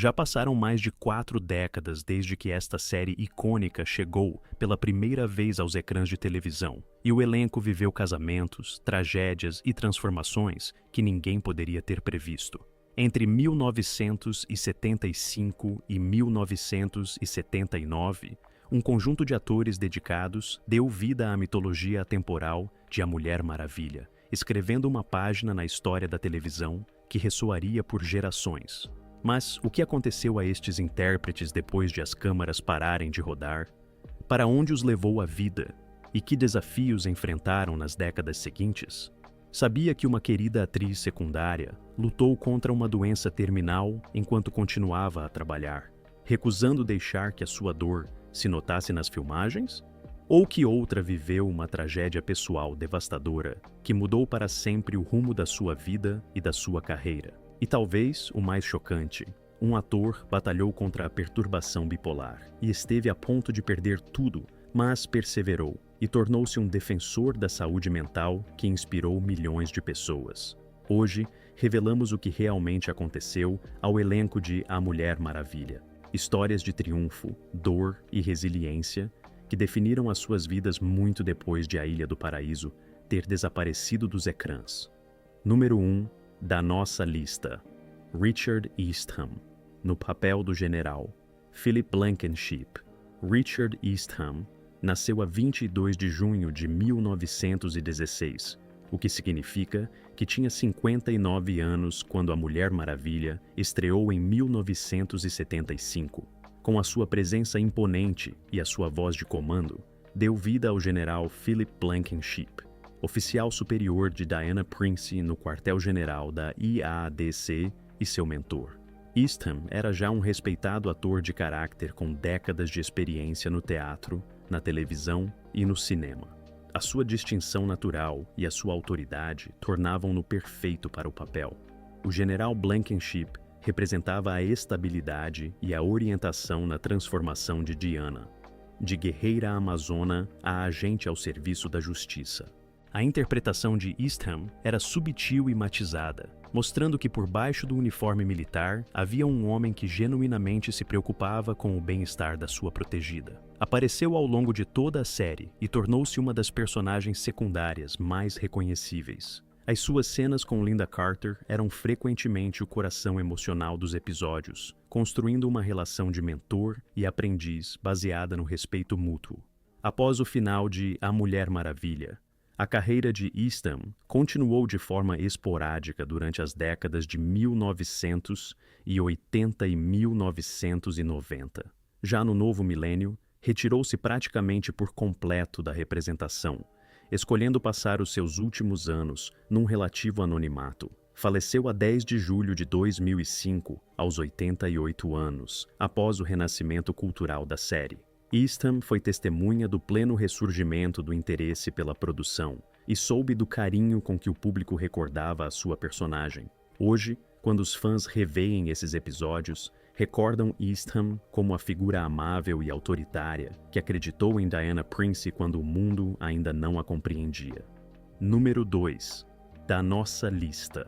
Já passaram mais de 4 décadas desde que esta série icônica chegou pela primeira vez aos ecrãs de televisão, e o elenco viveu casamentos, tragédias e transformações que ninguém poderia ter previsto. Entre 1975 e 1979, um conjunto de atores dedicados deu vida à mitologia atemporal de A Mulher Maravilha, escrevendo uma página na história da televisão que ressoaria por gerações. Mas o que aconteceu a estes intérpretes depois de as câmaras pararem de rodar? Para onde os levou a vida? E que desafios enfrentaram nas décadas seguintes? Sabia que uma querida atriz secundária lutou contra uma doença terminal enquanto continuava a trabalhar, recusando deixar que a sua dor se notasse nas filmagens? Ou que outra viveu uma tragédia pessoal devastadora que mudou para sempre o rumo da sua vida e da sua carreira? E talvez o mais chocante, um ator batalhou contra a perturbação bipolar e esteve a ponto de perder tudo, mas perseverou e tornou-se um defensor da saúde mental que inspirou milhões de pessoas. Hoje, revelamos o que realmente aconteceu ao elenco de A Mulher Maravilha. Histórias de triunfo, dor e resiliência que definiram as suas vidas muito depois de A Ilha do Paraíso ter desaparecido dos ecrãs. Número 1 da nossa lista: Richard Eastham, no papel do general. Philip Blankenship. Richard Eastham nasceu a 22 de junho de 1916, o que significa que tinha 59 anos quando A Mulher Maravilha estreou em 1975. Com a sua presença imponente e a sua voz de comando, deu vida ao general Philip Blankenship, oficial superior de Diana Prince no quartel-general da IADC e seu mentor. Eastham era já um respeitado ator de caráter com décadas de experiência no teatro, na televisão e no cinema. A sua distinção natural e a sua autoridade tornavam-no perfeito para o papel. O general Blankenship representava a estabilidade e a orientação na transformação de Diana, de guerreira amazona a agente ao serviço da justiça. A interpretação de Eastham era subtil e matizada, mostrando que por baixo do uniforme militar havia um homem que genuinamente se preocupava com o bem-estar da sua protegida. Apareceu ao longo de toda a série e tornou-se uma das personagens secundárias mais reconhecíveis. As suas cenas com Linda Carter eram frequentemente o coração emocional dos episódios, construindo uma relação de mentor e aprendiz baseada no respeito mútuo. Após o final de A Mulher Maravilha, a carreira de Eastham continuou de forma esporádica durante as décadas de 1980 e 1990. Já no novo milênio, retirou-se praticamente por completo da representação, escolhendo passar os seus últimos anos num relativo anonimato. Faleceu a 10 de julho de 2005, aos 88 anos, após o renascimento cultural da série. Eastham foi testemunha do pleno ressurgimento do interesse pela produção e soube do carinho com que o público recordava a sua personagem. Hoje, quando os fãs reveem esses episódios, recordam Eastham como a figura amável e autoritária que acreditou em Diana Prince quando o mundo ainda não a compreendia. Número 2 da nossa lista: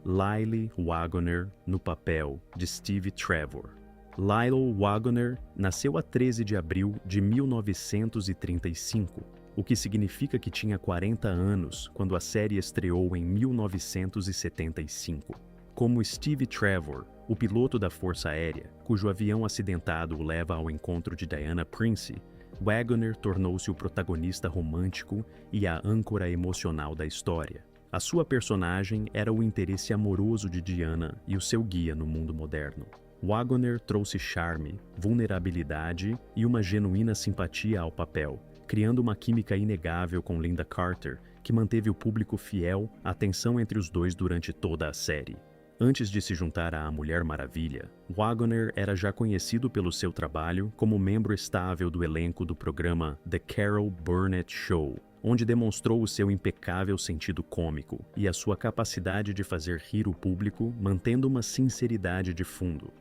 Lyle Waggoner no papel de Steve Trevor. Lyle Waggoner nasceu a 13 de abril de 1935, o que significa que tinha 40 anos quando a série estreou em 1975. Como Steve Trevor, o piloto da Força Aérea, cujo avião acidentado o leva ao encontro de Diana Prince, Waggoner tornou-se o protagonista romântico e a âncora emocional da história. A sua personagem era o interesse amoroso de Diana e o seu guia no mundo moderno. Waggoner trouxe charme, vulnerabilidade e uma genuína simpatia ao papel, criando uma química inegável com Linda Carter, que manteve o público fiel à tensão entre os dois durante toda a série. Antes de se juntar à Mulher Maravilha, Waggoner era já conhecido pelo seu trabalho como membro estável do elenco do programa The Carol Burnett Show, onde demonstrou o seu impecável sentido cômico e a sua capacidade de fazer rir o público, mantendo uma sinceridade de fundo.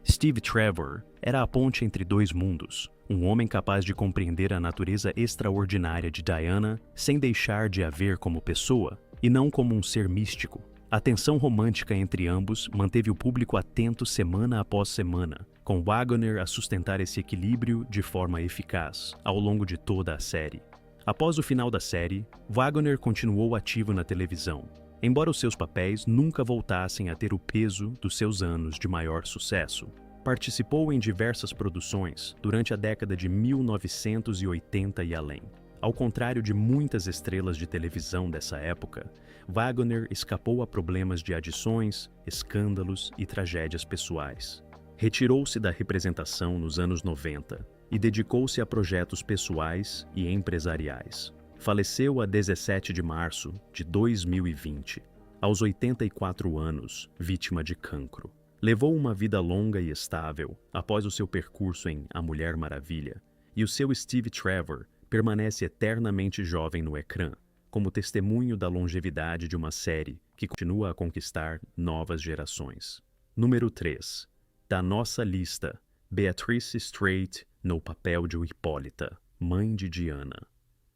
Steve Trevor era a ponte entre dois mundos, um homem capaz de compreender a natureza extraordinária de Diana sem deixar de a ver como pessoa e não como um ser místico. A tensão romântica entre ambos manteve o público atento semana após semana, com Wagoner a sustentar esse equilíbrio de forma eficaz ao longo de toda a série. Após o final da série, Wagoner continuou ativo na televisão, embora os seus papéis nunca voltassem a ter o peso dos seus anos de maior sucesso. Participou em diversas produções durante a década de 1980 e além. Ao contrário de muitas estrelas de televisão dessa época, Wagoner escapou a problemas de adições, escândalos e tragédias pessoais. Retirou-se da representação nos anos 90 e dedicou-se a projetos pessoais e empresariais. Faleceu a 17 de março de 2020, aos 84 anos, vítima de cancro. Levou uma vida longa e estável após o seu percurso em A Mulher Maravilha, e o seu Steve Trevor permanece eternamente jovem no ecrã, como testemunho da longevidade de uma série que continua a conquistar novas gerações. Número 3. Da nossa lista, Beatrice Straight no papel de Hipólita, mãe de Diana.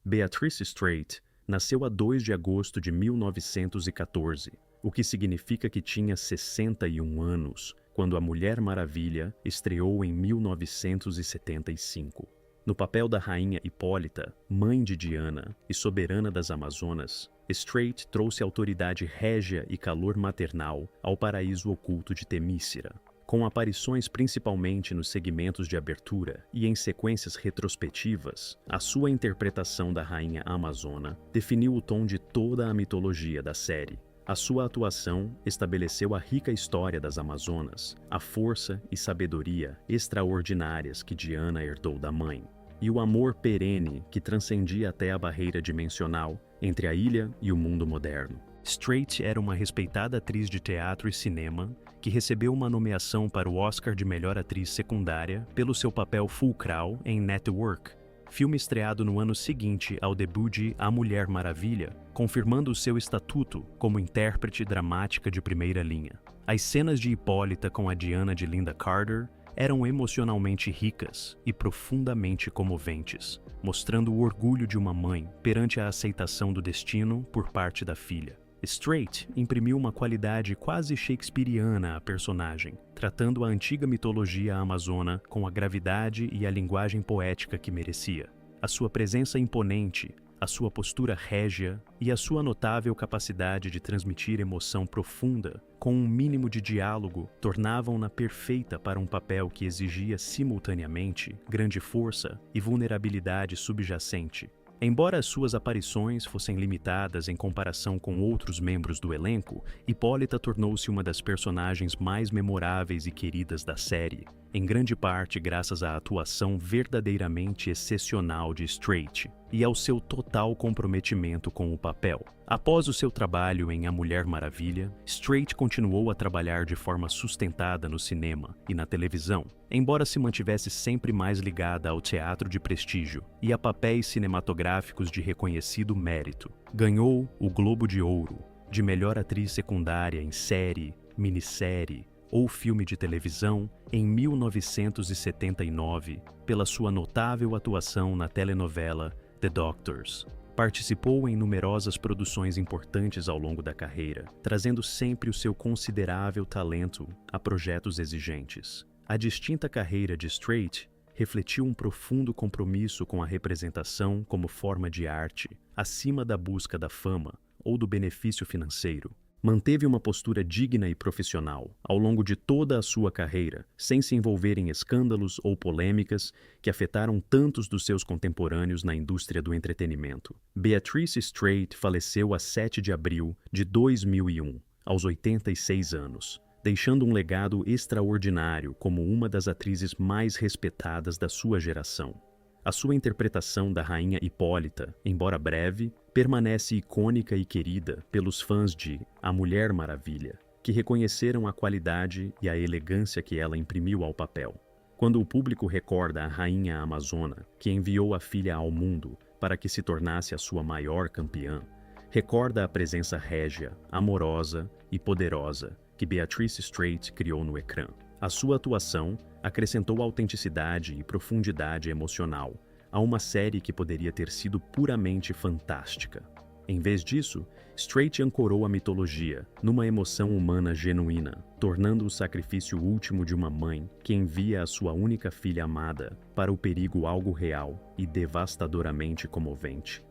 Beatrice Straight nasceu a 2 de agosto de 1914, o que significa que tinha 61 anos quando A Mulher Maravilha estreou em 1975. No papel da rainha Hipólita, mãe de Diana e soberana das Amazonas, Straight trouxe autoridade régia e calor maternal ao paraíso oculto de Temícera. Com aparições principalmente nos segmentos de abertura e em sequências retrospectivas, a sua interpretação da rainha amazona definiu o tom de toda a mitologia da série. A sua atuação estabeleceu a rica história das Amazonas, a força e sabedoria extraordinárias que Diana herdou da mãe, e o amor perene que transcendia até a barreira dimensional entre a ilha e o mundo moderno. Straight era uma respeitada atriz de teatro e cinema que recebeu uma nomeação para o Oscar de Melhor Atriz Secundária pelo seu papel fulcral em Network, filme estreado no ano seguinte ao debut de A Mulher Maravilha, confirmando o seu estatuto como intérprete dramática de primeira linha. As cenas de Hipólita com a Diana de Lynda Carter eram emocionalmente ricas e profundamente comoventes, mostrando o orgulho de uma mãe perante a aceitação do destino por parte da filha. Straight imprimiu uma qualidade quase shakespeariana à personagem, tratando a antiga mitologia amazona com a gravidade e a linguagem poética que merecia. A sua presença imponente, a sua postura régia e a sua notável capacidade de transmitir emoção profunda com um mínimo de diálogo tornavam-na perfeita para um papel que exigia simultaneamente grande força e vulnerabilidade subjacente. Embora as suas aparições fossem limitadas em comparação com outros membros do elenco, Hipólita tornou-se uma das personagens mais memoráveis e queridas da série, em grande parte graças à atuação verdadeiramente excepcional de Straight e ao seu total comprometimento com o papel. Após o seu trabalho em A Mulher Maravilha, Straight continuou a trabalhar de forma sustentada no cinema e na televisão, embora se mantivesse sempre mais ligada ao teatro de prestígio e a papéis cinematográficos de reconhecido mérito. Ganhou o Globo de Ouro de melhor atriz secundária em série, minissérie ou filme de televisão em 1979 pela sua notável atuação na telenovela The Doctors. Participou em numerosas produções importantes ao longo da carreira, trazendo sempre o seu considerável talento a projetos exigentes. A distinta carreira de Straight refletiu um profundo compromisso com a representação como forma de arte, acima da busca da fama ou do benefício financeiro. Manteve uma postura digna e profissional ao longo de toda a sua carreira, sem se envolver em escândalos ou polêmicas que afetaram tantos dos seus contemporâneos na indústria do entretenimento. Beatrice Straight faleceu a 7 de abril de 2001, aos 86 anos, deixando um legado extraordinário como uma das atrizes mais respeitadas da sua geração. A sua interpretação da rainha Hipólita, embora breve, permanece icônica e querida pelos fãs de A Mulher Maravilha, que reconheceram a qualidade e a elegância que ela imprimiu ao papel. Quando o público recorda a rainha amazona, que enviou a filha ao mundo para que se tornasse a sua maior campeã, recorda a presença régia, amorosa e poderosa que Beatrice Straight criou no ecrã. A sua atuação acrescentou autenticidade e profundidade emocional a uma série que poderia ter sido puramente fantástica. Em vez disso, Straight ancorou a mitologia numa emoção humana genuína, tornando o sacrifício último de uma mãe que envia a sua única filha amada para o perigo algo real e devastadoramente comovente.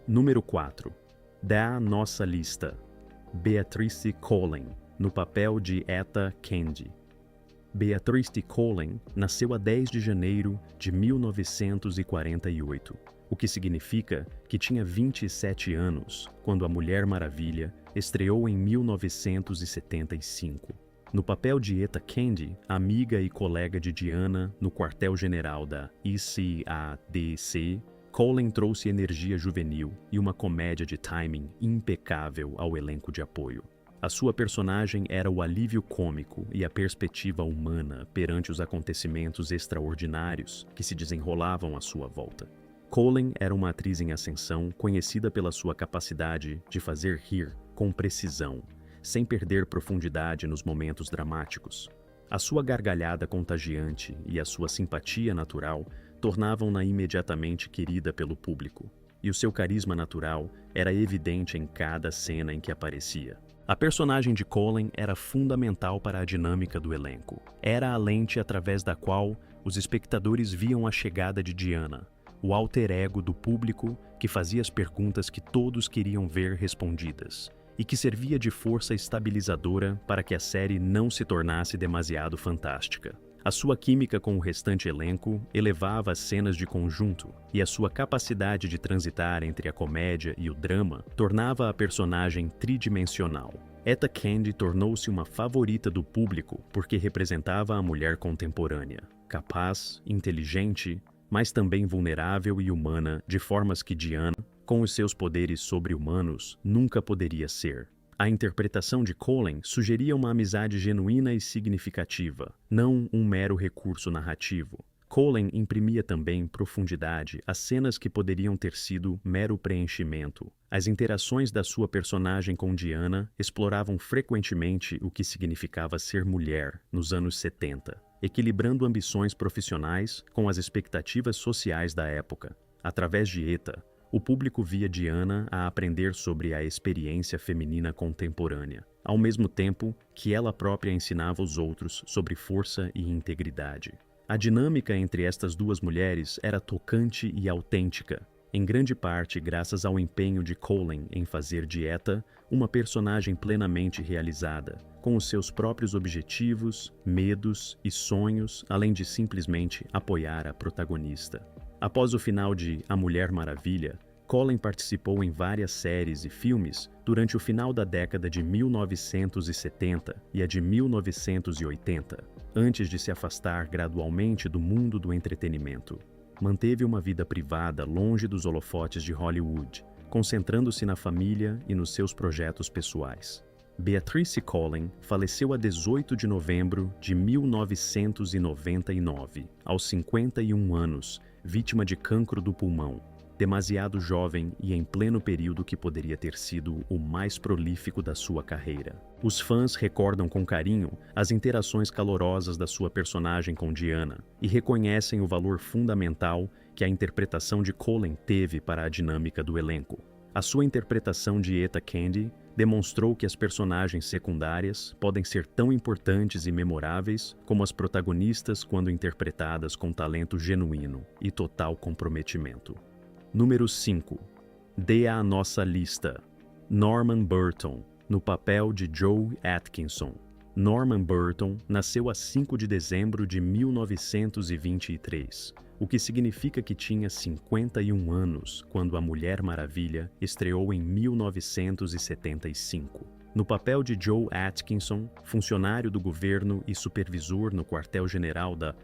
Número 4. Da nossa lista. Beatrice Collen, no papel de Etta Candy. Beatrice Collen nasceu a 10 de janeiro de 1948, o que significa que tinha 27 anos quando A Mulher Maravilha estreou em 1975. No papel de Etta Candy, amiga e colega de Diana no quartel-general da ECADC, Collen trouxe energia juvenil e uma comédia de timing impecável ao elenco de apoio. A sua personagem era o alívio cômico e a perspectiva humana perante os acontecimentos extraordinários que se desenrolavam à sua volta. Collen era uma atriz em ascensão conhecida pela sua capacidade de fazer rir com precisão, sem perder profundidade nos momentos dramáticos. A sua gargalhada contagiante e a sua simpatia natural tornavam-na imediatamente querida pelo público, e o seu carisma natural era evidente em cada cena em que aparecia. A personagem de Collen era fundamental para a dinâmica do elenco. Era a lente através da qual os espectadores viam a chegada de Diana, o alter ego do público que fazia as perguntas que todos queriam ver respondidas, e que servia de força estabilizadora para que a série não se tornasse demasiado fantástica. A sua química com o restante elenco elevava as cenas de conjunto, e a sua capacidade de transitar entre a comédia e o drama tornava a personagem tridimensional. Etta Candy tornou-se uma favorita do público porque representava a mulher contemporânea, capaz, inteligente, mas também vulnerável e humana de formas que Diana, com os seus poderes sobre-humanos, nunca poderia ser. A interpretação de Collen sugeria uma amizade genuína e significativa, não um mero recurso narrativo. Collen imprimia também profundidade às cenas que poderiam ter sido mero preenchimento. As interações da sua personagem com Diana exploravam frequentemente o que significava ser mulher nos anos 70, equilibrando ambições profissionais com as expectativas sociais da época. Através de Etta, o público via Diana a aprender sobre a experiência feminina contemporânea, ao mesmo tempo que ela própria ensinava os outros sobre força e integridade. A dinâmica entre estas duas mulheres era tocante e autêntica, em grande parte graças ao empenho de Collen em fazer de Etta uma personagem plenamente realizada, com os seus próprios objetivos, medos e sonhos, além de simplesmente apoiar a protagonista. Após o final de A Mulher Maravilha, Collen participou em várias séries e filmes durante o final da década de 1970 e a de 1980, antes de se afastar gradualmente do mundo do entretenimento. Manteve uma vida privada longe dos holofotes de Hollywood, concentrando-se na família e nos seus projetos pessoais. Beatrice Collen faleceu a 18 de novembro de 1999, aos 51 anos, vítima de cancro do pulmão, demasiado jovem e em pleno período que poderia ter sido o mais prolífico da sua carreira. Os fãs recordam com carinho as interações calorosas da sua personagem com Diana e reconhecem o valor fundamental que a interpretação de Collen teve para a dinâmica do elenco. A sua interpretação de Etta Candy demonstrou que as personagens secundárias podem ser tão importantes e memoráveis como as protagonistas quando interpretadas com talento genuíno e total comprometimento. Número 5. Dê à nossa lista. Norman Burton, no papel de Joe Atkinson. Norman Burton nasceu a 5 de dezembro de 1923, o que significa que tinha 51 anos quando A Mulher Maravilha estreou em 1975. No papel de Joe Atkinson, funcionário do governo e supervisor no quartel-general da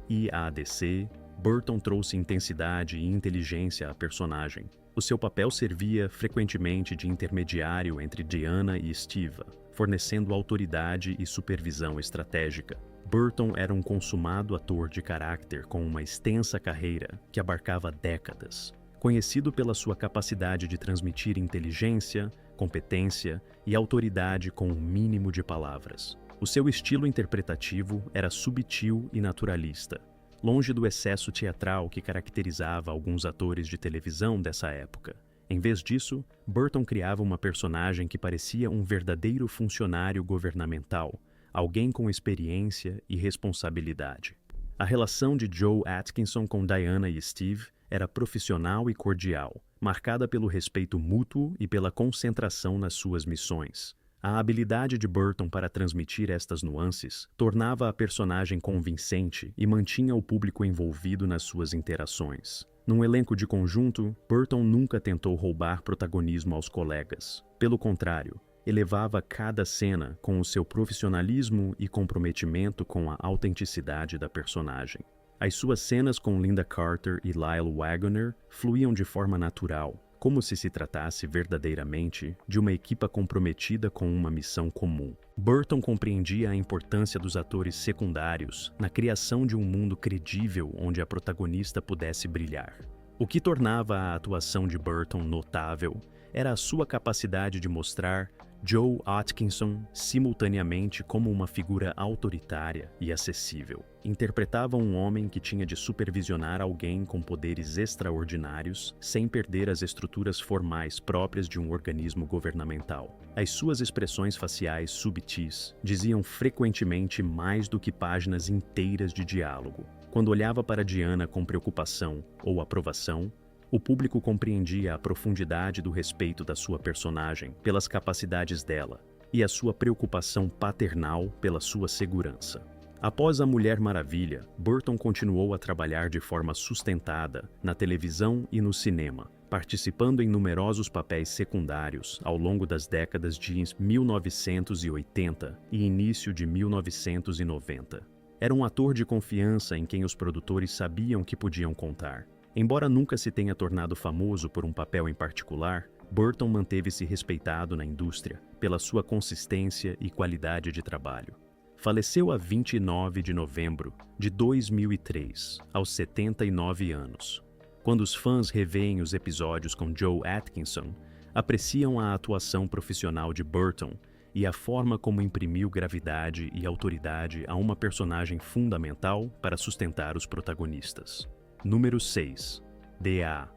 EADC, Burton trouxe intensidade e inteligência à personagem. O seu papel servia frequentemente de intermediário entre Diana e Steve, fornecendo autoridade e supervisão estratégica. Burton era um consumado ator de caráter com uma extensa carreira que abarcava décadas, conhecido pela sua capacidade de transmitir inteligência, competência e autoridade com um mínimo de palavras. O seu estilo interpretativo era subtil e naturalista, longe do excesso teatral que caracterizava alguns atores de televisão dessa época, Em vez disso, Burton criava uma personagem que parecia um verdadeiro funcionário governamental, alguém com experiência e responsabilidade. A relação de Joe Atkinson com Diana e Steve era profissional e cordial, marcada pelo respeito mútuo e pela concentração nas suas missões. A habilidade de Burton para transmitir estas nuances tornava a personagem convincente e mantinha o público envolvido nas suas interações. Num elenco de conjunto, Burton nunca tentou roubar protagonismo aos colegas. Pelo contrário, elevava cada cena com o seu profissionalismo e comprometimento com a autenticidade da personagem. As suas cenas com Linda Carter e Lyle Waggoner fluíam de forma natural, como se tratasse verdadeiramente de uma equipa comprometida com uma missão comum. Burton compreendia a importância dos atores secundários na criação de um mundo credível onde a protagonista pudesse brilhar. O que tornava a atuação de Burton notável era a sua capacidade de mostrar Joe Atkinson simultaneamente como uma figura autoritária e acessível. Interpretava um homem que tinha de supervisionar alguém com poderes extraordinários sem perder as estruturas formais próprias de um organismo governamental. As suas expressões faciais subtis diziam frequentemente mais do que páginas inteiras de diálogo. Quando olhava para Diana com preocupação ou aprovação, o público compreendia a profundidade do respeito da sua personagem pelas capacidades dela e a sua preocupação paternal pela sua segurança. Após A Mulher Maravilha, Burton continuou a trabalhar de forma sustentada na televisão e no cinema, participando em numerosos papéis secundários ao longo das décadas de 1980 e início de 1990. Era um ator de confiança em quem os produtores sabiam que podiam contar. Embora nunca se tenha tornado famoso por um papel em particular, Burton manteve-se respeitado na indústria pela sua consistência e qualidade de trabalho. Faleceu a 29 de novembro de 2003, aos 79 anos. Quando os fãs revêem os episódios com Joe Atkinson, apreciam a atuação profissional de Burton e a forma como imprimiu gravidade e autoridade a uma personagem fundamental para sustentar os protagonistas. Número 6. D.A.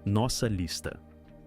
Nossa lista.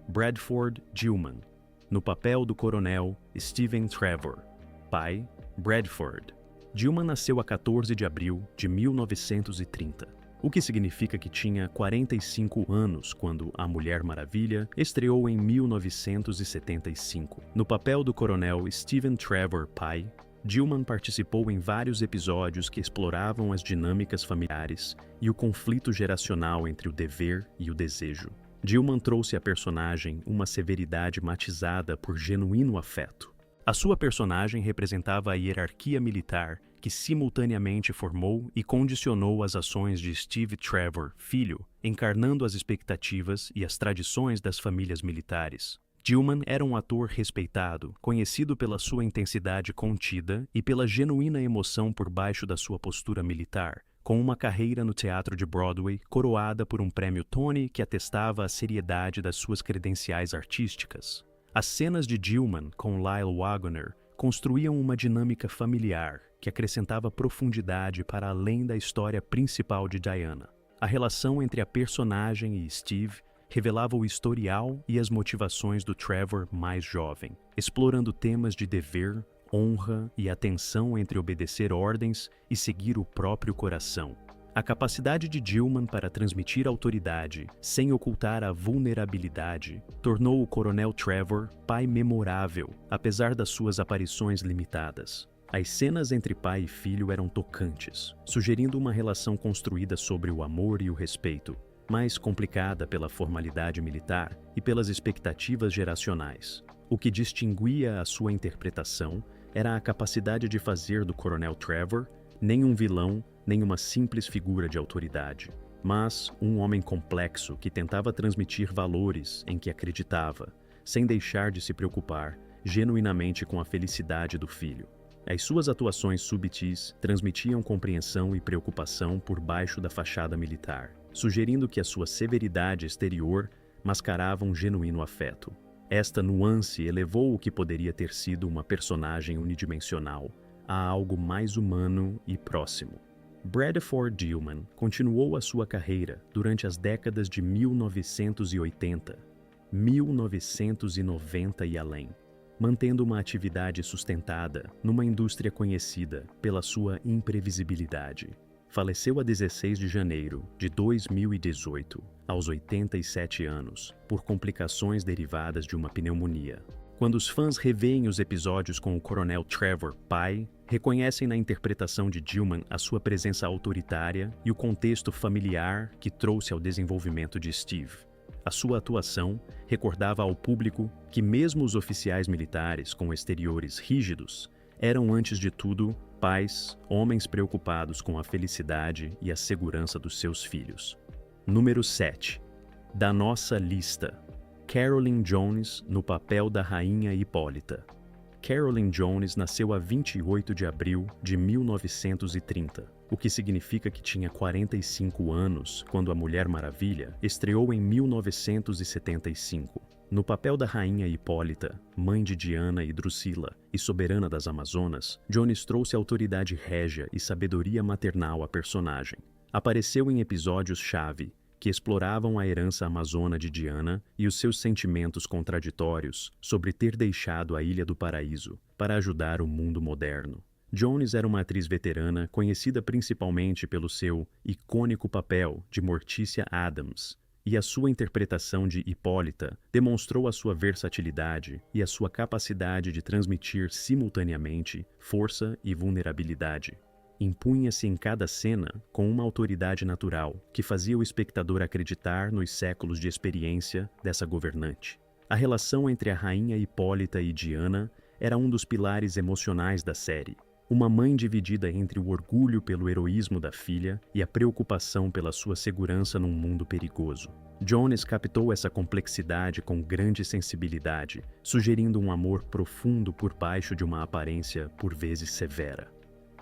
Bradford Dillman. No papel do coronel Stephen Trevor. Pai, Bradford. Dillman nasceu a 14 de abril de 1930, o que significa que tinha 45 anos quando A Mulher Maravilha estreou em 1975. No papel do coronel Stephen Trevor, pai, Dillman participou em vários episódios que exploravam as dinâmicas familiares e o conflito geracional entre o dever e o desejo. Dillman trouxe à personagem uma severidade matizada por genuíno afeto. A sua personagem representava a hierarquia militar que simultaneamente formou e condicionou as ações de Steve Trevor, filho, encarnando as expectativas e as tradições das famílias militares. Dillman era um ator respeitado, conhecido pela sua intensidade contida e pela genuína emoção por baixo da sua postura militar, com uma carreira no teatro de Broadway coroada por um prêmio Tony que atestava a seriedade das suas credenciais artísticas. As cenas de Dillman com Lyle Waggoner construíam uma dinâmica familiar que acrescentava profundidade para além da história principal de Diana. A relação entre a personagem e Steve revelava o historial e as motivações do Trevor mais jovem, explorando temas de dever, honra e a tensão entre obedecer ordens e seguir o próprio coração. A capacidade de Dillman para transmitir autoridade sem ocultar a vulnerabilidade tornou o Coronel Trevor pai memorável, apesar das suas aparições limitadas. As cenas entre pai e filho eram tocantes, sugerindo uma relação construída sobre o amor e o respeito, mais complicada pela formalidade militar e pelas expectativas geracionais. O que distinguia a sua interpretação era a capacidade de fazer do Coronel Trevor nem um vilão, nem uma simples figura de autoridade, mas um homem complexo que tentava transmitir valores em que acreditava, sem deixar de se preocupar genuinamente com a felicidade do filho. As suas atuações subtis transmitiam compreensão e preocupação por baixo da fachada militar, sugerindo que a sua severidade exterior mascarava um genuíno afeto. Esta nuance elevou o que poderia ter sido uma personagem unidimensional a algo mais humano e próximo. Bradford Dillman continuou a sua carreira durante as décadas de 1980, 1990 e além, mantendo uma atividade sustentada numa indústria conhecida pela sua imprevisibilidade. Faleceu a 16 de janeiro de 2018, aos 87 anos, por complicações derivadas de uma pneumonia. Quando os fãs revêem os episódios com o Coronel Trevor, pai, reconhecem na interpretação de Gilman a sua presença autoritária e o contexto familiar que trouxe ao desenvolvimento de Steve. A sua atuação recordava ao público que mesmo os oficiais militares com exteriores rígidos eram, antes de tudo, pais, homens preocupados com a felicidade e a segurança dos seus filhos. Número 7. Da nossa lista. Carolyn Jones no papel da Rainha Hipólita. Carolyn Jones nasceu a 28 de abril de 1930, o que significa que tinha 45 anos quando A Mulher Maravilha estreou em 1975. No papel da Rainha Hipólita, mãe de Diana e Drusila e soberana das Amazonas, Jones trouxe autoridade régia e sabedoria maternal à personagem. Apareceu em episódios-chave que exploravam a herança amazona de Diana e os seus sentimentos contraditórios sobre ter deixado a Ilha do Paraíso para ajudar o mundo moderno. Jones era uma atriz veterana conhecida principalmente pelo seu icônico papel de Morticia Addams, e a sua interpretação de Hipólita demonstrou a sua versatilidade e a sua capacidade de transmitir simultaneamente força e vulnerabilidade. Impunha-se em cada cena com uma autoridade natural que fazia o espectador acreditar nos séculos de experiência dessa governante. A relação entre a rainha Hipólita e Diana era um dos pilares emocionais da série. Uma mãe dividida entre o orgulho pelo heroísmo da filha e a preocupação pela sua segurança num mundo perigoso. Jones captou essa complexidade com grande sensibilidade, sugerindo um amor profundo por baixo de uma aparência por vezes severa.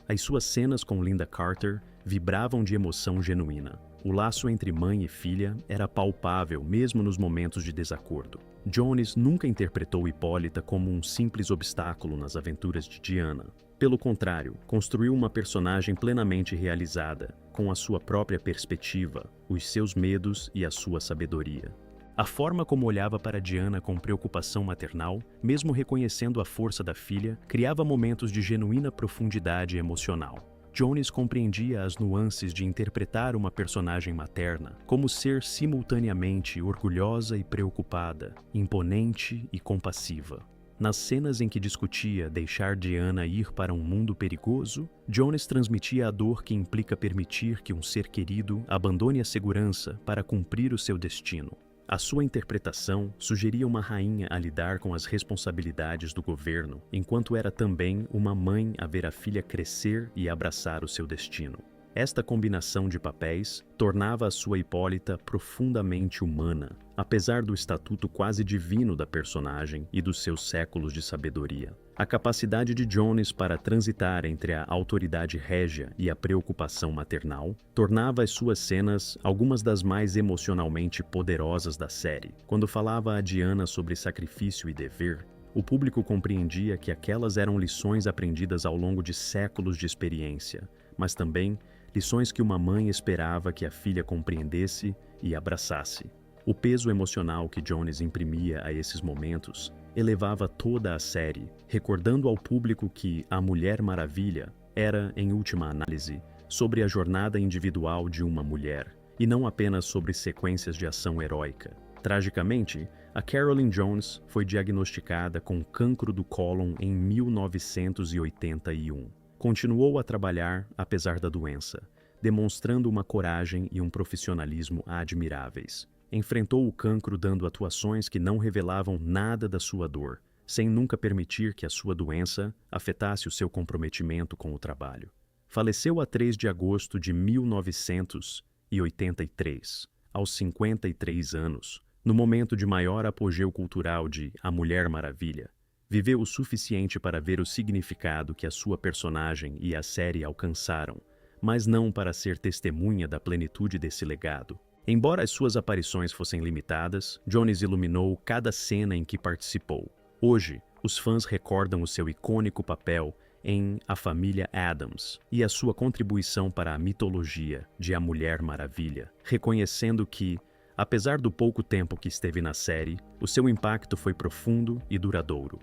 As suas cenas com Linda Carter vibravam de emoção genuína. O laço entre mãe e filha era palpável mesmo nos momentos de desacordo. Jones nunca interpretou Hipólita como um simples obstáculo nas aventuras de Diana. Pelo contrário, construiu uma personagem plenamente realizada, com a sua própria perspectiva, os seus medos e a sua sabedoria. A forma como olhava para Diana com preocupação maternal, mesmo reconhecendo a força da filha, criava momentos de genuína profundidade emocional. Jones compreendia as nuances de interpretar uma personagem materna como ser simultaneamente orgulhosa e preocupada, imponente e compassiva. Nas cenas em que discutia deixar Diana ir para um mundo perigoso, Jones transmitia a dor que implica permitir que um ser querido abandone a segurança para cumprir o seu destino. A sua interpretação sugeria uma rainha a lidar com as responsabilidades do governo, enquanto era também uma mãe a ver a filha crescer e abraçar o seu destino. Esta combinação de papéis tornava a sua Hipólita profundamente humana, apesar do estatuto quase divino da personagem e dos seus séculos de sabedoria. A capacidade de Jones para transitar entre a autoridade régia e a preocupação maternal tornava as suas cenas algumas das mais emocionalmente poderosas da série. Quando falava a Diana sobre sacrifício e dever, o público compreendia que aquelas eram lições aprendidas ao longo de séculos de experiência, mas também lições que uma mãe esperava que a filha compreendesse e abraçasse. O peso emocional que Jones imprimia a esses momentos elevava toda a série, recordando ao público que A Mulher Maravilha era, em última análise, sobre a jornada individual de uma mulher, e não apenas sobre sequências de ação heróica. Tragicamente, a Carolyn Jones foi diagnosticada com cancro do cólon em 1981. Continuou a trabalhar apesar da doença, demonstrando uma coragem e um profissionalismo admiráveis. Enfrentou o cancro dando atuações que não revelavam nada da sua dor, sem nunca permitir que a sua doença afetasse o seu comprometimento com o trabalho. Faleceu a 3 de agosto de 1983, aos 53 anos, no momento de maior apogeu cultural de A Mulher Maravilha. Viveu o suficiente para ver o significado que a sua personagem e a série alcançaram, mas não para ser testemunha da plenitude desse legado. Embora as suas aparições fossem limitadas, Jones iluminou cada cena em que participou. Hoje, os fãs recordam o seu icônico papel em A Família Addams e a sua contribuição para a mitologia de A Mulher Maravilha, reconhecendo que, Apesar do pouco tempo que esteve na série, o seu impacto foi profundo e duradouro.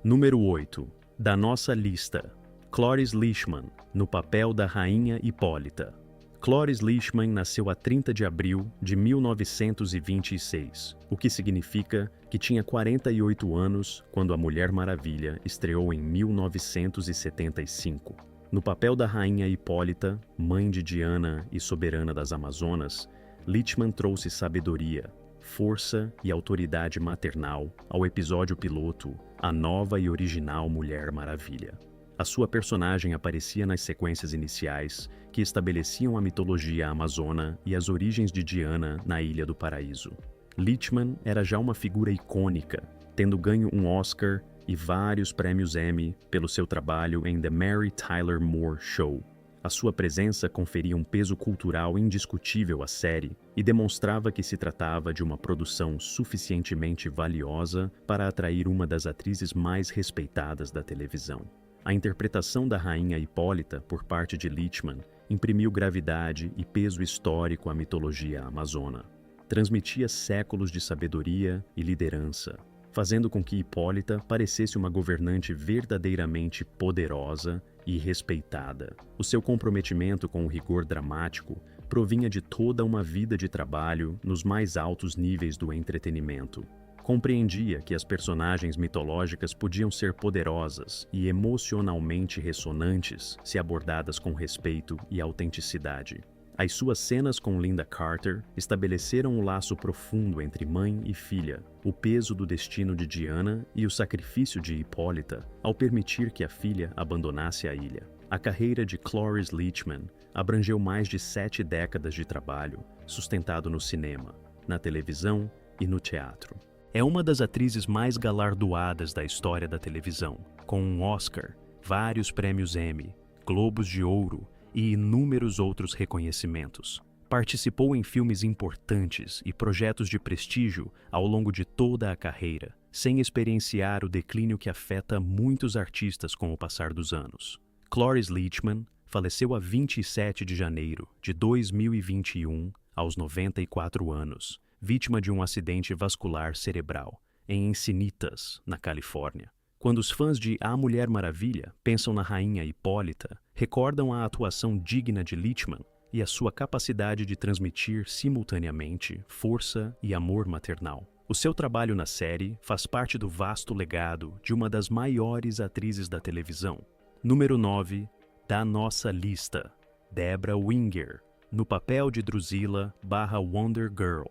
Número 8. Da nossa lista, Cloris Leachman, no papel da Rainha Hipólita. Cloris Leachman nasceu a 30 de abril de 1926, o que significa que tinha 48 anos quando A Mulher Maravilha estreou em 1975. No papel da Rainha Hipólita, mãe de Diana e soberana das Amazonas, Leachman trouxe sabedoria, força e autoridade maternal ao episódio piloto A Nova e Original Mulher Maravilha. A sua personagem aparecia nas sequências iniciais que estabeleciam a mitologia amazona e as origens de Diana na Ilha do Paraíso. Leachman era já uma figura icônica, tendo ganho um Oscar e vários prêmios Emmy pelo seu trabalho em The Mary Tyler Moore Show. A sua presença conferia um peso cultural indiscutível à série e demonstrava que se tratava de uma produção suficientemente valiosa para atrair uma das atrizes mais respeitadas da televisão. A interpretação da Rainha Hipólita por parte de Leachman imprimiu gravidade e peso histórico à mitologia amazona. Transmitia séculos de sabedoria e liderança, fazendo com que Hipólita parecesse uma governante verdadeiramente poderosa e respeitada. O seu comprometimento com o rigor dramático provinha de toda uma vida de trabalho nos mais altos níveis do entretenimento. Compreendia que as personagens mitológicas podiam ser poderosas e emocionalmente ressonantes se abordadas com respeito e autenticidade. As suas cenas com Lynda Carter estabeleceram um laço profundo entre mãe e filha, o peso do destino de Diana e o sacrifício de Hipólita ao permitir que a filha abandonasse a ilha. A carreira de Cloris Leachman abrangeu mais de 7 décadas de trabalho, sustentado no cinema, na televisão e no teatro. É uma das atrizes mais galardoadas da história da televisão, com um Oscar, vários prêmios Emmy, Globos de Ouro e inúmeros outros reconhecimentos. Participou em filmes importantes e projetos de prestígio ao longo de toda a carreira, sem experienciar o declínio que afeta muitos artistas com o passar dos anos. Cloris Leachman faleceu a 27 de janeiro de 2021, aos 94 anos, vítima de um acidente vascular cerebral, em Encinitas, na Califórnia. Quando os fãs de A Mulher Maravilha pensam na Rainha Hipólita, recordam a atuação digna de Leachman e a sua capacidade de transmitir simultaneamente força e amor maternal. O seu trabalho na série faz parte do vasto legado de uma das maiores atrizes da televisão. Número 9, da nossa lista, Debra Winger, no papel de Drusilla/Wonder Girl.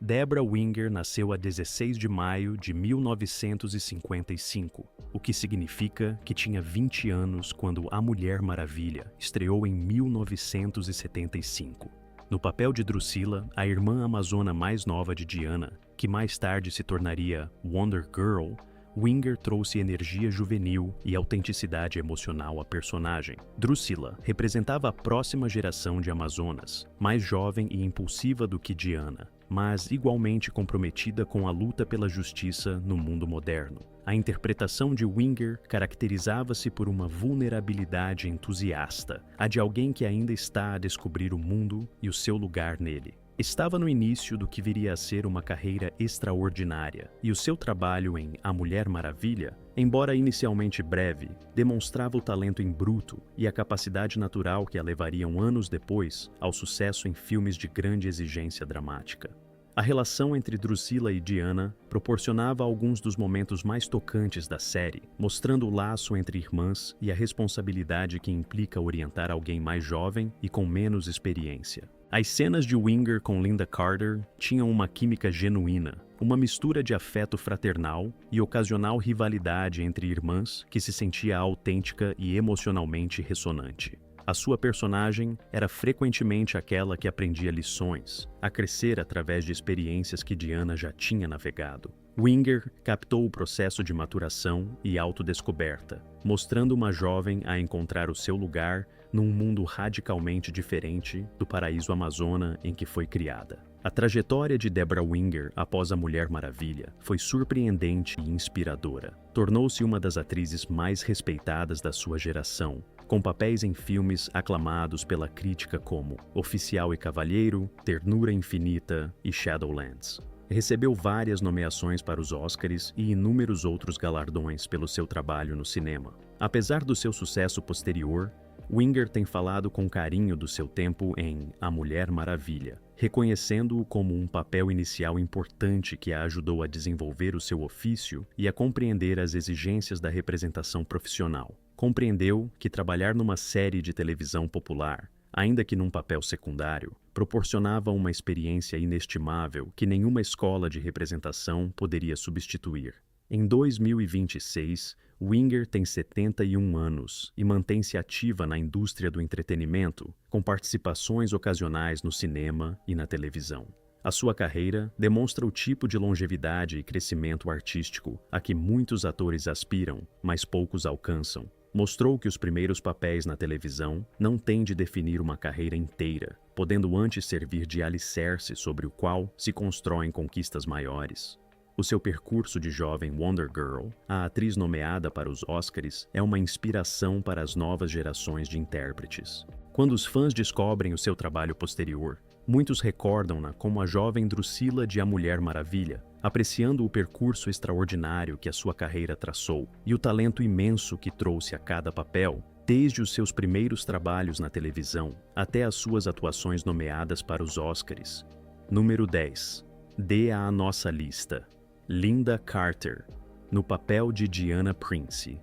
Debra Winger nasceu a 16 de maio de 1955, o que significa que tinha 20 anos quando A Mulher Maravilha estreou em 1975. No papel de Drusilla, a irmã amazona mais nova de Diana, que mais tarde se tornaria Wonder Girl, Winger trouxe energia juvenil e autenticidade emocional à personagem. Drusilla representava a próxima geração de Amazonas, mais jovem e impulsiva do que Diana, mas igualmente comprometida com a luta pela justiça no mundo moderno. A interpretação de Winger caracterizava-se por uma vulnerabilidade entusiasta, a de alguém que ainda está a descobrir o mundo e o seu lugar nele. Estava no início do que viria a ser uma carreira extraordinária, e o seu trabalho em A Mulher Maravilha, embora inicialmente breve, demonstrava o talento em bruto e a capacidade natural que a levariam anos depois ao sucesso em filmes de grande exigência dramática. A relação entre Drusilla e Diana proporcionava alguns dos momentos mais tocantes da série, mostrando o laço entre irmãs e a responsabilidade que implica orientar alguém mais jovem e com menos experiência. As cenas de Winger com Lynda Carter tinham uma química genuína, uma mistura de afeto fraternal e ocasional rivalidade entre irmãs que se sentia autêntica e emocionalmente ressonante. A sua personagem era frequentemente aquela que aprendia lições, a crescer através de experiências que Diana já tinha navegado. Winger captou o processo de maturação e autodescoberta, mostrando uma jovem a encontrar o seu lugar num mundo radicalmente diferente do paraíso amazona em que foi criada. A trajetória de Debra Winger após A Mulher Maravilha foi surpreendente e inspiradora. Tornou-se uma das atrizes mais respeitadas da sua geração, com papéis em filmes aclamados pela crítica como Oficial e Cavalheiro, Ternura Infinita e Shadowlands. Recebeu várias nomeações para os Oscars e inúmeros outros galardões pelo seu trabalho no cinema. Apesar do seu sucesso posterior, Winger tem falado com carinho do seu tempo em A Mulher Maravilha, reconhecendo-o como um papel inicial importante que a ajudou a desenvolver o seu ofício e a compreender as exigências da representação profissional. Compreendeu que trabalhar numa série de televisão popular, ainda que num papel secundário, proporcionava uma experiência inestimável que nenhuma escola de representação poderia substituir. Em 2026, Winger tem 71 anos e mantém-se ativa na indústria do entretenimento, com participações ocasionais no cinema e na televisão. A sua carreira demonstra o tipo de longevidade e crescimento artístico a que muitos atores aspiram, mas poucos alcançam. Mostrou que os primeiros papéis na televisão não têm de definir uma carreira inteira, podendo antes servir de alicerce sobre o qual se constroem conquistas maiores. O seu percurso de jovem Wonder Girl, a atriz nomeada para os Oscars, é uma inspiração para as novas gerações de intérpretes. Quando os fãs descobrem o seu trabalho posterior, muitos recordam-na como a jovem Drusilla de A Mulher Maravilha, apreciando o percurso extraordinário que a sua carreira traçou e o talento imenso que trouxe a cada papel, desde os seus primeiros trabalhos na televisão até as suas atuações nomeadas para os Oscars. Número 10. Dê à nossa lista. Lynda Carter, no papel de Diana Prince,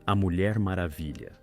A Mulher Maravilha.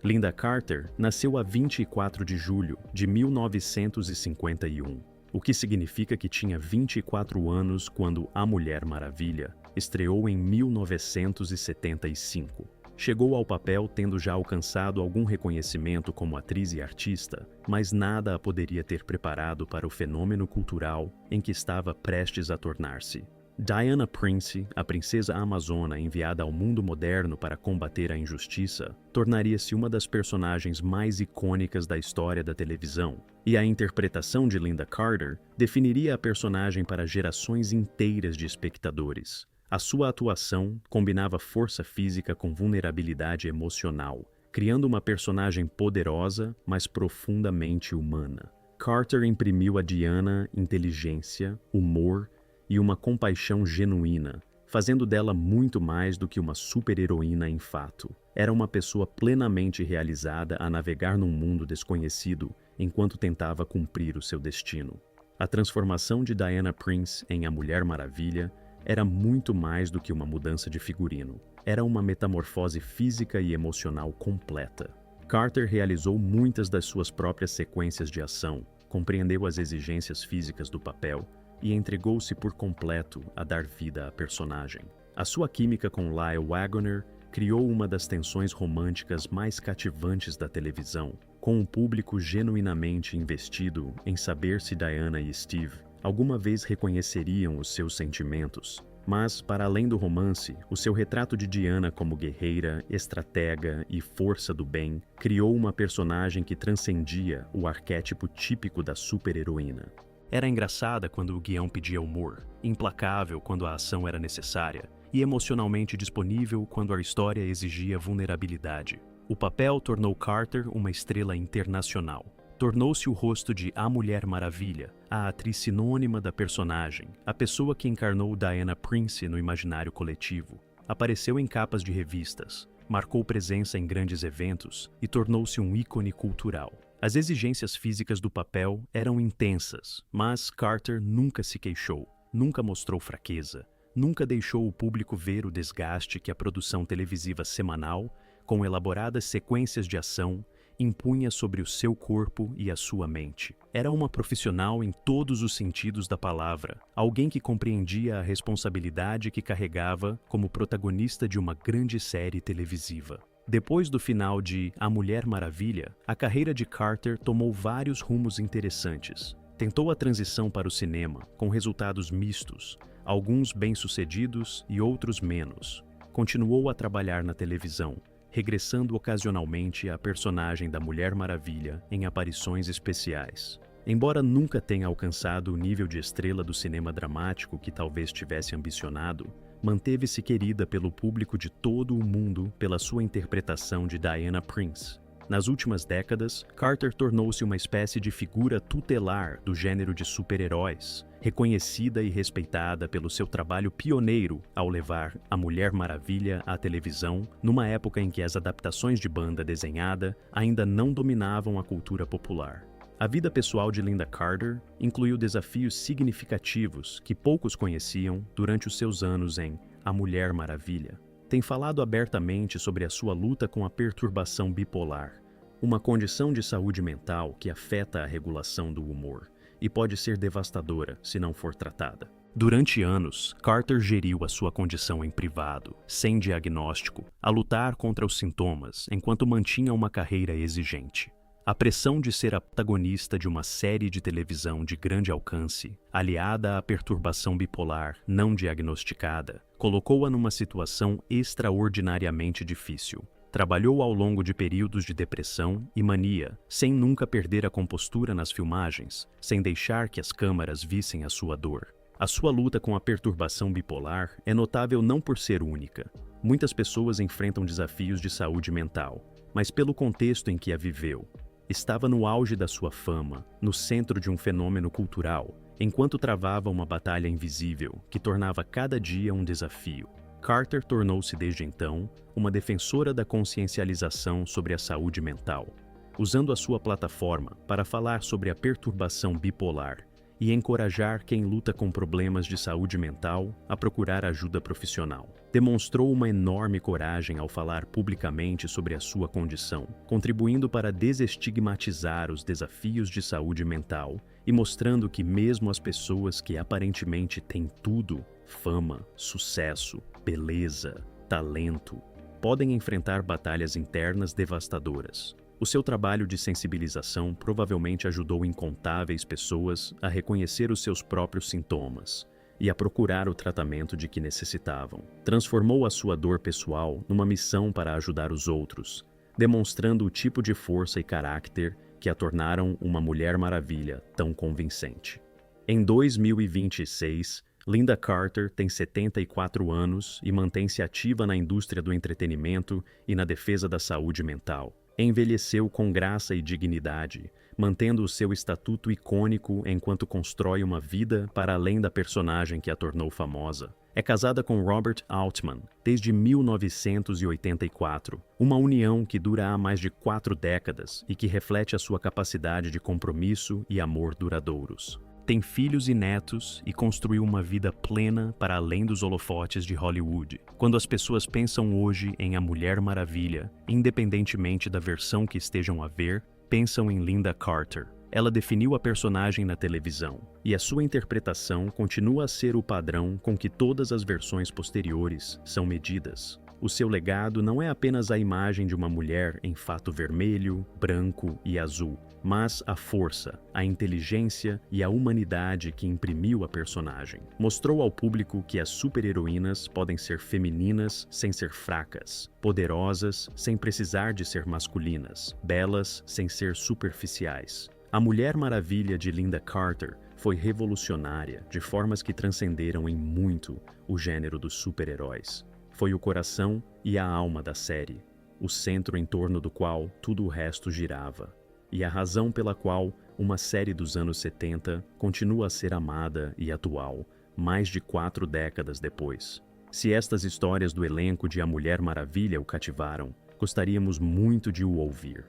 Lynda Carter nasceu a 24 de julho de 1951, o que significa que tinha 24 anos quando A Mulher Maravilha estreou em 1975. Chegou ao papel tendo já alcançado algum reconhecimento como atriz e artista, mas nada a poderia ter preparado para o fenômeno cultural em que estava prestes a tornar-se. Diana Prince, a princesa amazona enviada ao mundo moderno para combater a injustiça, tornaria-se uma das personagens mais icônicas da história da televisão, e a interpretação de Lynda Carter definiria a personagem para gerações inteiras de espectadores. A sua atuação combinava força física com vulnerabilidade emocional, criando uma personagem poderosa, mas profundamente humana. Carter imprimiu a Diana inteligência, humor e uma compaixão genuína, fazendo dela muito mais do que uma super-heroína em fato. Era uma pessoa plenamente realizada a navegar num mundo desconhecido enquanto tentava cumprir o seu destino. A transformação de Diana Prince em A Mulher Maravilha era muito mais do que uma mudança de figurino. Era uma metamorfose física e emocional completa. Carter realizou muitas das suas próprias sequências de ação, compreendeu as exigências físicas do papel e entregou-se por completo a dar vida à personagem. A sua química com Lyle Waggoner criou uma das tensões românticas mais cativantes da televisão, com um público genuinamente investido em saber se Diana e Steve alguma vez reconheceriam os seus sentimentos. Mas, para além do romance, o seu retrato de Diana como guerreira, estratega e força do bem criou uma personagem que transcendia o arquétipo típico da super-heroína. Era engraçada quando o guião pedia humor, implacável quando a ação era necessária e emocionalmente disponível quando a história exigia vulnerabilidade. O papel tornou Carter uma estrela internacional. Tornou-se o rosto de A Mulher Maravilha, a atriz sinônima da personagem, a pessoa que encarnou Diana Prince no imaginário coletivo. Apareceu em capas de revistas, marcou presença em grandes eventos e tornou-se um ícone cultural. As exigências físicas do papel eram intensas, mas Carter nunca se queixou, nunca mostrou fraqueza, nunca deixou o público ver o desgaste que a produção televisiva semanal, com elaboradas sequências de ação, impunha sobre o seu corpo e a sua mente. Era uma profissional em todos os sentidos da palavra, alguém que compreendia a responsabilidade que carregava como protagonista de uma grande série televisiva. Depois do final de A Mulher Maravilha, a carreira de Carter tomou vários rumos interessantes. Tentou a transição para o cinema, com resultados mistos, alguns bem-sucedidos e outros menos. Continuou a trabalhar na televisão, regressando ocasionalmente à personagem da Mulher Maravilha em aparições especiais. Embora nunca tenha alcançado o nível de estrela do cinema dramático que talvez tivesse ambicionado, manteve-se querida pelo público de todo o mundo pela sua interpretação de Diana Prince. Nas últimas décadas, Carter tornou-se uma espécie de figura tutelar do gênero de super-heróis, reconhecida e respeitada pelo seu trabalho pioneiro ao levar a Mulher Maravilha à televisão, numa época em que as adaptações de banda desenhada ainda não dominavam a cultura popular. A vida pessoal de Lynda Carter incluiu desafios significativos que poucos conheciam durante os seus anos em A Mulher Maravilha. Tem falado abertamente sobre a sua luta com a perturbação bipolar, uma condição de saúde mental que afeta a regulação do humor e pode ser devastadora se não for tratada. Durante anos, Carter geriu a sua condição em privado, sem diagnóstico, a lutar contra os sintomas enquanto mantinha uma carreira exigente. A pressão de ser a protagonista de uma série de televisão de grande alcance, aliada à perturbação bipolar não diagnosticada, colocou-a numa situação extraordinariamente difícil. Trabalhou ao longo de períodos de depressão e mania, sem nunca perder a compostura nas filmagens, sem deixar que as câmeras vissem a sua dor. A sua luta com a perturbação bipolar é notável não por ser única. Muitas pessoas enfrentam desafios de saúde mental, mas pelo contexto em que a viveu. Estava no auge da sua fama, no centro de um fenômeno cultural, enquanto travava uma batalha invisível que tornava cada dia um desafio. Carter tornou-se desde então uma defensora da consciencialização sobre a saúde mental, usando a sua plataforma para falar sobre a perturbação bipolar e encorajar quem luta com problemas de saúde mental a procurar ajuda profissional. Demonstrou uma enorme coragem ao falar publicamente sobre a sua condição, contribuindo para desestigmatizar os desafios de saúde mental e mostrando que mesmo as pessoas que aparentemente têm tudo, fama, sucesso, beleza, talento, podem enfrentar batalhas internas devastadoras. O seu trabalho de sensibilização provavelmente ajudou incontáveis pessoas a reconhecer os seus próprios sintomas e a procurar o tratamento de que necessitavam. Transformou a sua dor pessoal numa missão para ajudar os outros, demonstrando o tipo de força e caráter que a tornaram uma Mulher Maravilha tão convincente. Em 2026, Lynda Carter tem 74 anos e mantém-se ativa na indústria do entretenimento e na defesa da saúde mental. Envelheceu com graça e dignidade, mantendo o seu estatuto icônico enquanto constrói uma vida para além da personagem que a tornou famosa. É casada com Robert Altman desde 1984, uma união que dura há mais de 4 décadas e que reflete a sua capacidade de compromisso e amor duradouros. Tem filhos e netos e construiu uma vida plena para além dos holofotes de Hollywood. Quando as pessoas pensam hoje em A Mulher Maravilha, independentemente da versão que estejam a ver, pensam em Lynda Carter. Ela definiu a personagem na televisão, e a sua interpretação continua a ser o padrão com que todas as versões posteriores são medidas. O seu legado não é apenas a imagem de uma mulher em fato vermelho, branco e azul, mas a força, a inteligência e a humanidade que imprimiu a personagem. Mostrou ao público que as super-heroínas podem ser femininas sem ser fracas, poderosas sem precisar de ser masculinas, belas sem ser superficiais. A Mulher Maravilha de Lynda Carter foi revolucionária de formas que transcenderam em muito o gênero dos super-heróis. Foi o coração e a alma da série, o centro em torno do qual tudo o resto girava, e a razão pela qual uma série dos anos 70 continua a ser amada e atual, mais de 4 décadas depois. Se estas histórias do elenco de A Mulher Maravilha o cativaram, gostaríamos muito de o ouvir.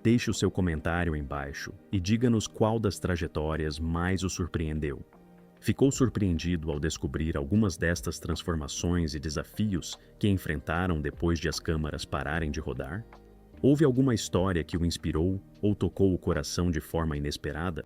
Deixe o seu comentário embaixo e diga-nos qual das trajetórias mais o surpreendeu. Ficou surpreendido ao descobrir algumas destas transformações e desafios que enfrentaram depois de as câmaras pararem de rodar? Houve alguma história que o inspirou ou tocou o coração de forma inesperada?